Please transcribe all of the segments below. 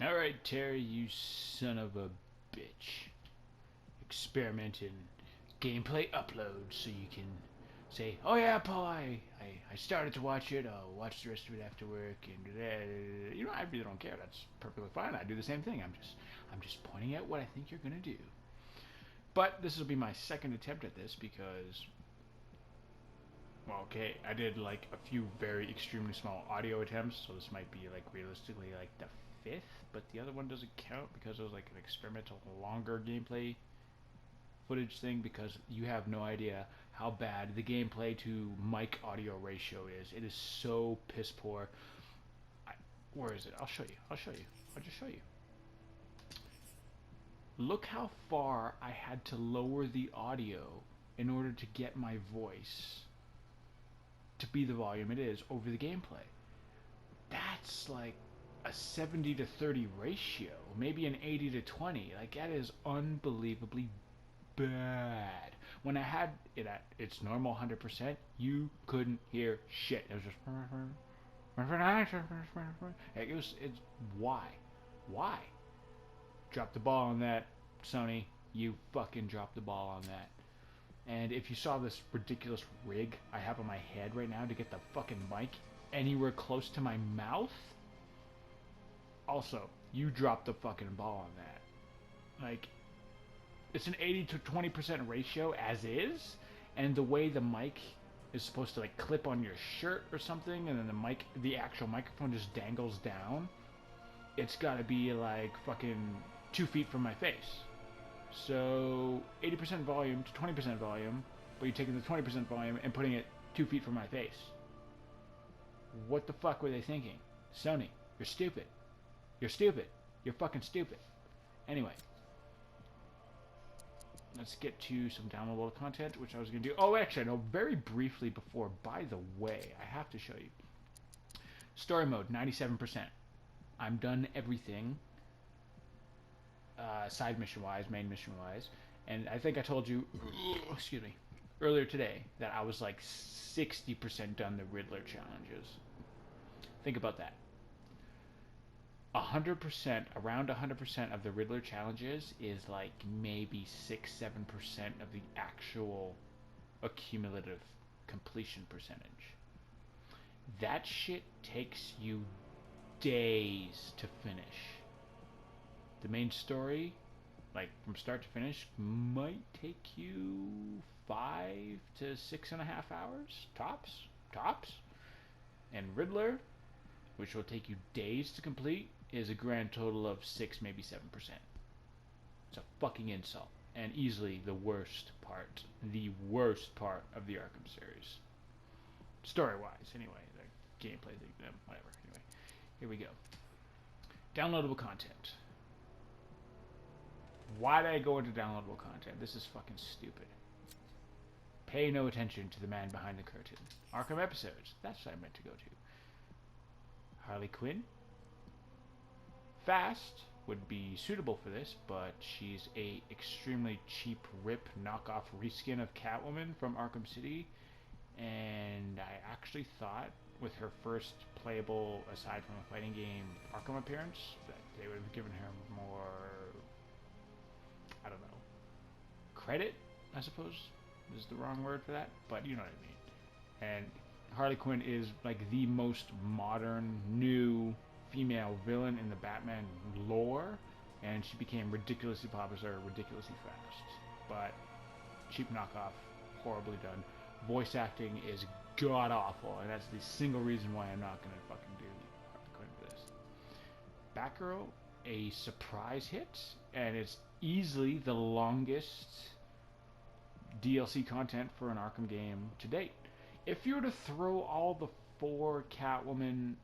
Alright, Terry, you son of a bitch. Experiment in gameplay upload so you can say, oh yeah, Paul, I started to watch it, I'll watch the rest of it after work, and you know, I really don't care, that's perfectly fine, I do the same thing, I'm just pointing out what I think you're gonna do. But this will be my second attempt at this because, well, okay, I did like a few very extremely small audio attempts, so this might be like realistically like the fifth, but the other one doesn't count because it was like an experimental longer gameplay footage thing, because you have no idea how bad the gameplay to mic audio ratio is. It is so piss poor. Where is it? I'll show you. I'll just show you. Look how far I had to lower the audio in order to get my voice to be the volume it is over the gameplay. That's like a 70 to 30 ratio, maybe an 80 to 20. Like, that is unbelievably bad. When I had it at its normal 100%, you couldn't hear shit. It was just it's why drop the ball on that, Sony. You fucking dropped the ball on that. And if you saw this ridiculous rig I have on my head right now to get the fucking mic anywhere close to my mouth, also, you dropped the fucking ball on that. Like, it's an 80 to 20% ratio as is, and the way the mic is supposed to like clip on your shirt or something, and then the actual microphone just dangles down, it's gotta be like fucking 2 feet from my face. So 80% volume to 20% volume, but you're taking the 20% volume and putting it 2 feet from my face. What the fuck were they thinking? Sony, you're stupid. You're stupid. You're fucking stupid. Anyway, let's get to some downloadable content, which I was going to do. Oh, actually, no, very briefly before, by the way, I have to show you. Story mode, 97%. I'm done everything, side mission-wise, main mission-wise, and I think I told you, excuse me, earlier today that I was like 60% done the Riddler challenges. Think about that. 100%, around 100% of the Riddler challenges is like maybe 6-7% of the actual accumulative completion percentage. That shit takes you days to finish. The main story, like from start to finish, might take you 5 to 6.5 hours, tops. And Riddler, which will take you days to complete, is a grand total of 6, maybe 7%. It's a fucking insult, and easily the worst part of the Arkham series. Story-wise, anyway, the gameplay thing, whatever. Anyway, here we go. Downloadable content. Why did I go into downloadable content? This is fucking stupid. Pay no attention to the man behind the curtain. Arkham episodes. That's what I meant to go to. Harley Quinn. Fast would be suitable for this, but she's a extremely cheap rip knockoff reskin of Catwoman from Arkham City, and I actually thought with her first playable, aside from a fighting game, Arkham appearance, that they would have given her more, I don't know, credit, I suppose is the wrong word for that, but you know what I mean. And Harley Quinn is like the most modern, new female villain in the Batman lore, and she became ridiculously popular, ridiculously fast. But cheap knockoff, horribly done. Voice acting is god awful, and that's the single reason why I'm not gonna fucking do Harley Quinn for this. Batgirl, a surprise hit, and it's easily the longest DLC content for an Arkham game to date. If you were to throw all the 4 Catwoman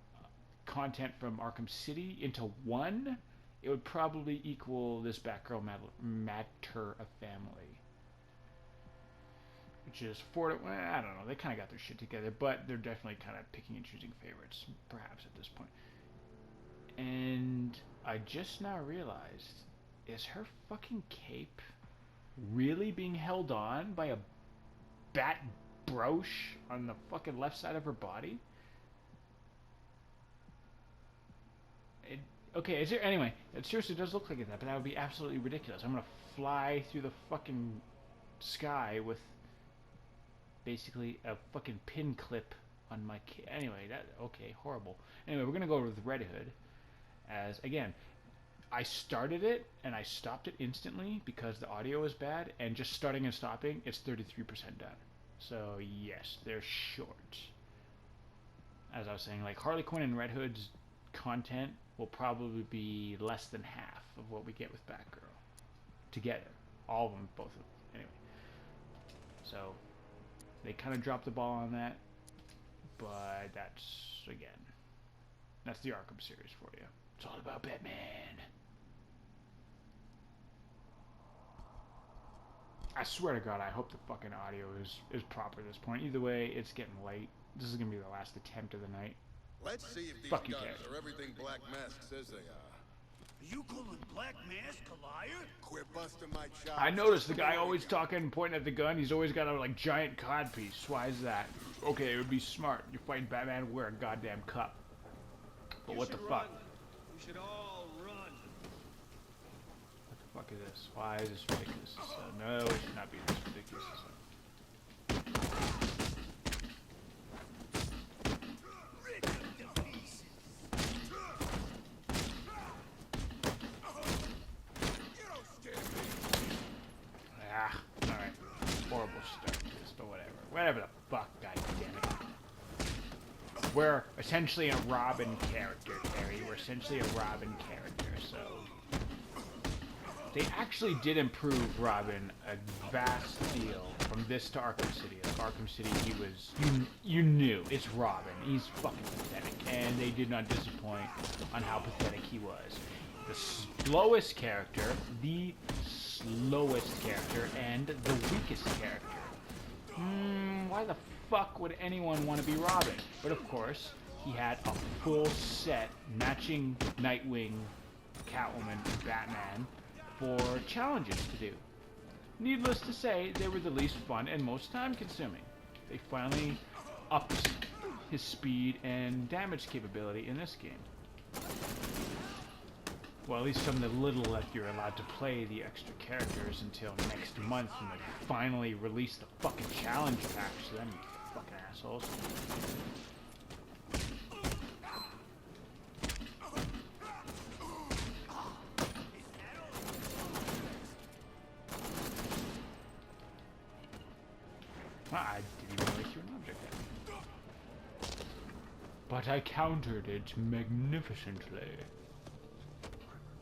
content from Arkham City into one, it would probably equal this Batgirl Matter of Family. Which is I don't know, they kind of got their shit together, but they're definitely kind of picking and choosing favorites, perhaps at this point. And I just now realized, is her fucking cape really being held on by a bat brooch on the fucking left side of her body? Okay, is there, anyway, it seriously does look like that, but that would be absolutely ridiculous. I'm gonna fly through the fucking sky with basically a fucking pin clip on my anyway, that, okay, horrible. Anyway, we're gonna go with Red Hood, as, again, I started it, and I stopped it instantly because the audio was bad, and just starting and stopping, it's 33% done. So, yes, they're short. As I was saying, like, Harley Quinn and Red Hood's content will probably be less than half of what we get with Batgirl. Together. All of them, both of them. Anyway. So, they kind of dropped the ball on that, but that's, again, that's the Arkham series for you. It's all about Batman. I swear to God, I hope the fucking audio is proper at this point. Either way, it's getting late. This is gonna be the last attempt of the night. Let's see if these Fuck you, guns Ted. are everything Black Mask says they are. You calling Black Mask a liar? Quit busting my chops. I noticed the guy always talking, pointing at the gun. He's always got a like giant codpiece. Why is that? Okay, it would be smart. You're fighting Batman, wear a goddamn cup. But what the fuck? We should all run. What the fuck is this? Why is this ridiculous? No, it should not be this ridiculous. Alright. Horrible start to this, but whatever. Whatever the fuck, goddammit. We're essentially a Robin character, Terry. We're essentially a Robin character, so... They actually did improve Robin a vast deal from this to Arkham City. Like Arkham City, he was... You knew. It's Robin. He's fucking pathetic. And they did not disappoint on how pathetic he was. The slowest character, the slowest character, and the weakest character. Why the fuck would anyone want to be Robin? But of course, he had a full set matching Nightwing, Catwoman, and Batman for challenges to do. Needless to say, they were the least fun and most time-consuming. They finally upped his speed and damage capability in this game. Well, at least from the little that you're allowed to play the extra characters until next month when they finally release the fucking challenge packs to them, you fucking assholes. I didn't even make you an object then. But I countered it magnificently.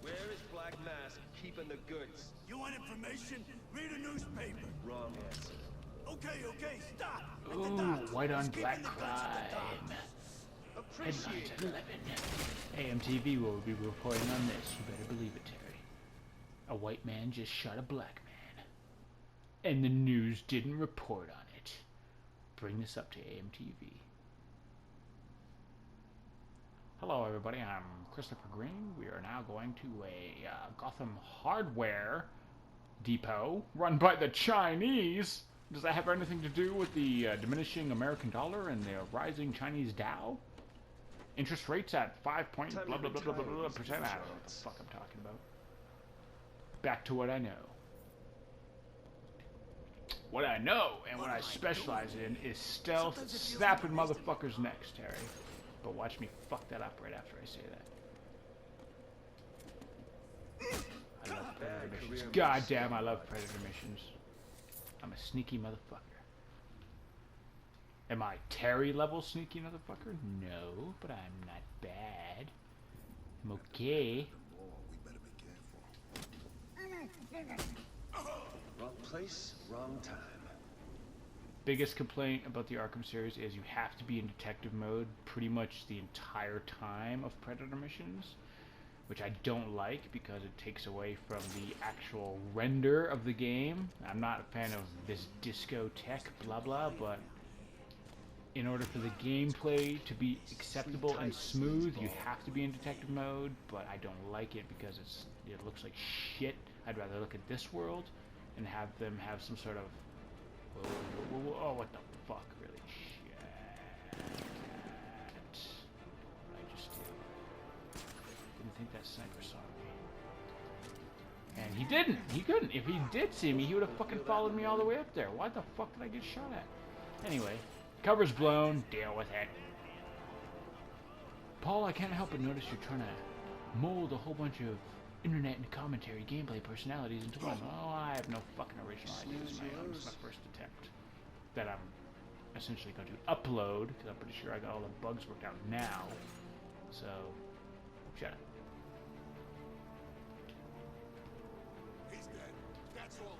Where is Black Mask keeping the goods? You want information? Read a newspaper. Wrong answer. Okay, stop. At the Ooh, docks. white on He's keeping black the goods crime. at the docks. Headlines Appreciate at it. 11. AMTV will be reporting on this. You better believe it, Terry. A white man just shot a black man. And the news didn't report on it. Bring this up to AMTV. Hello, everybody. I'm Christopher Green. We are now going to a Gotham hardware depot run by the Chinese. Does that have anything to do with the diminishing American dollar and the rising Chinese Dow? Interest rates at 5 point blah blah blah blah blah blah percent. I don't know what the fuck I'm talking about. Back to what I know. What I know and what I specialize in is stealth snapping motherfuckers' necks, Terry. But watch me fuck that up right after I say that. I love Predator missions. God damn, I love Predator missions. I'm a sneaky motherfucker. Am I Terry level sneaky motherfucker? No, but I'm not bad. I'm okay. We better be careful. Wrong place, wrong time. Biggest complaint about the Arkham series is you have to be in detective mode pretty much the entire time of Predator missions, which I don't like because it takes away from the actual render of the game. I'm not a fan of this disco tech blah blah, but in order for the gameplay to be acceptable and smooth, you have to be in detective mode, but I don't like it because it looks like shit. I'd rather look at this world and have them have some sort of oh, what the fuck, really? Shit. What did I just do? Didn't think that sniper saw me. And he didn't. He couldn't. If he did see me, he would have fucking followed me all the way up there. Why the fuck did I get shot at? Anyway, cover's blown. Deal with it. Paul, I can't help but notice you're trying to mold a whole bunch of internet and commentary gameplay personalities into one. Oh, I have no fucking original ideas. It's my first attempt that I'm essentially going to upload, because I'm pretty sure I got all the bugs worked out now. So, shut up. He's dead. That's all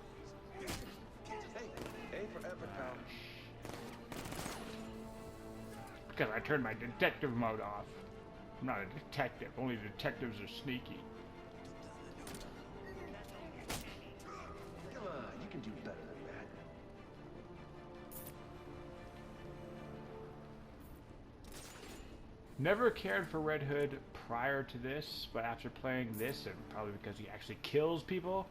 he is. Hey, A for effort, pal. Because I turned my detective mode off. I'm not a detective. Only detectives are sneaky. Come on, you can do better than that. Never cared for Red Hood prior to this, but after playing this, and probably because he actually kills people,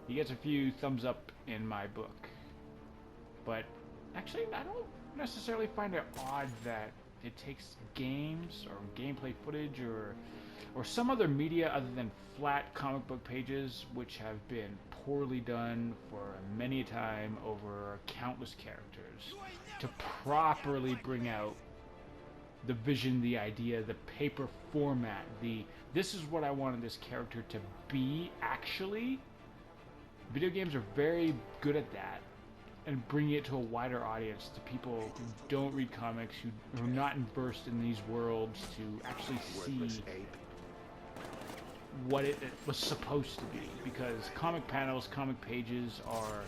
he gets a few thumbs up in my book. But actually, I don't necessarily find it odd that it takes games or gameplay footage or some other media other than flat comic book pages, which have been poorly done for many a time over countless characters, to properly bring out the vision, the idea, the paper format, this is what I wanted this character to be actually. Video games are very good at that, and bringing it to a wider audience, to people who don't read comics, who are not immersed in these worlds, to actually see what it was supposed to be. Because comic panels, comic pages are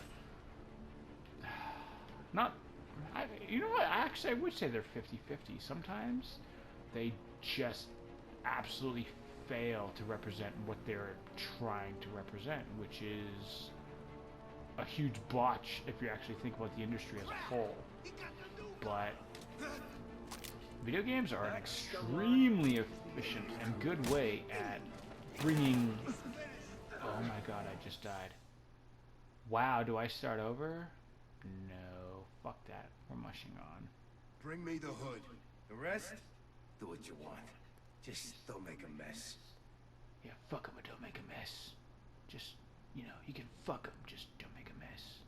not... you know what? Actually, I would say they're 50-50. Sometimes they just absolutely fail to represent what they're trying to represent, which is a huge botch if you actually think about the industry as a whole. But video games are an extremely efficient and good way at bringing... Oh my god, I just died. Wow, do I start over? No, fuck that. We're mushing on. Bring me the hood. The rest, do what you want. Just don't make a mess. Yeah, fuck 'em, but don't make a mess. Just, you know, you can fuck 'em, just don't make a mess.